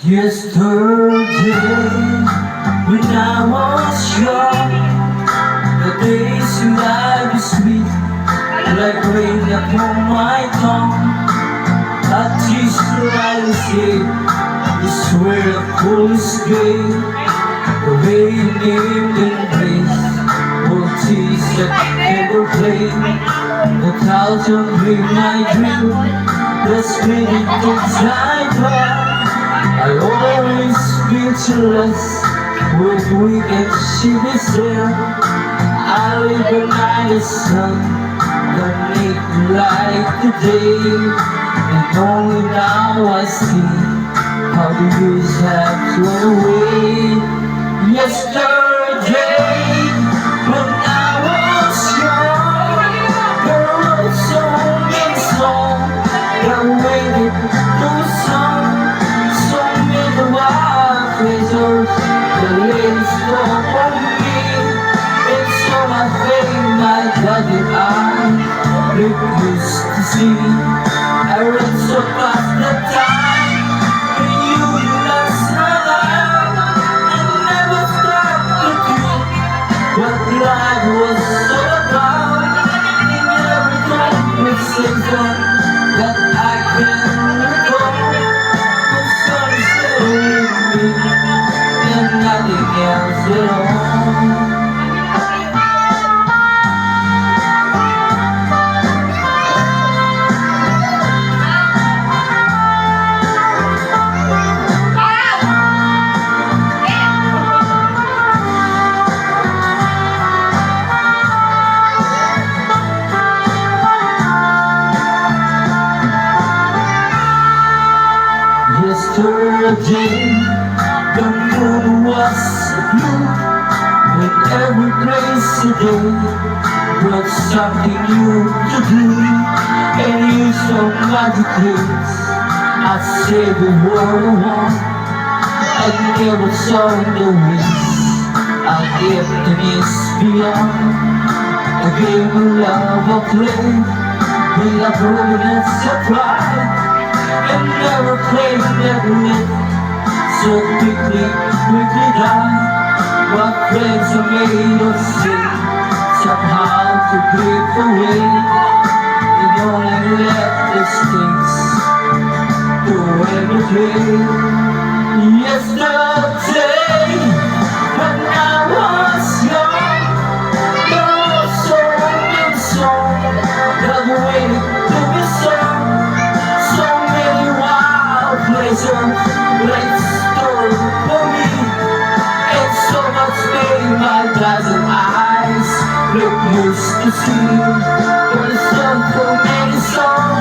Yesterday, when I was young, the days seemed like sweet, like rain upon my tongue. A tease like a sea, is where the coolest day, the way you named and praise, all tease that never play, the clouds of my dream, the spinning things I thought. I always speechless when we can see this there. I live the night the sun that make me like the day, and only now I see how the years have flown away. Yesterday, when I was young, there was so many songs that waited to song. The ladies talk on me, and so I think my bloody eye refused to see. I ran so fast that time, and you lost my life, and never stopped to think what life was all about. In every conversation that I can recall, the sun is still with me, and nothing else at all. Yesterday, the moon was blue, and every place today brought something new to do. And you so magic things, I saved the world one. I never saw the winds, I gave the mist beyond. I gave a love a play, with a brilliance of pride, and never claimed never lived so quickly die. What friends are made of sin, somehow to drift away, and only left the stakes to ever play. Yesterday, when I was young, there was so many songs that waited to be sung, so many wild pleasures like story for me, and so much made my dazzled eyes look used to see. But it's done for many songs